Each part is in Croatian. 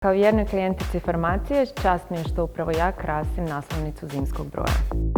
Kao vjernoj klijentici Farmacije, čast mi je što upravo ja krasim naslovnicu zimskog broja.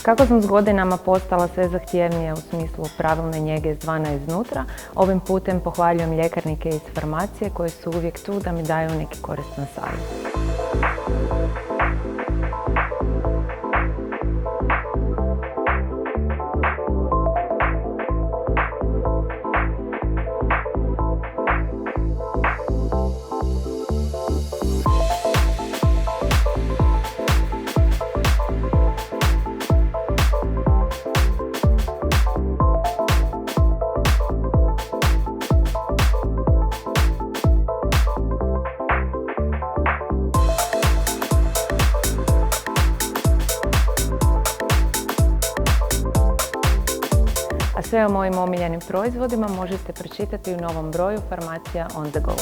Kako sam s godinama postala sve zahtjevnija u smislu pravilne njege izvana i iznutra, ovim putem pohvaljujem ljekarnike iz Farmacije koji su uvijek tu da mi daju neki koristan savjet. A sve o mojim omiljenim proizvodima možete pročitati u novom broju Farmacija on the go.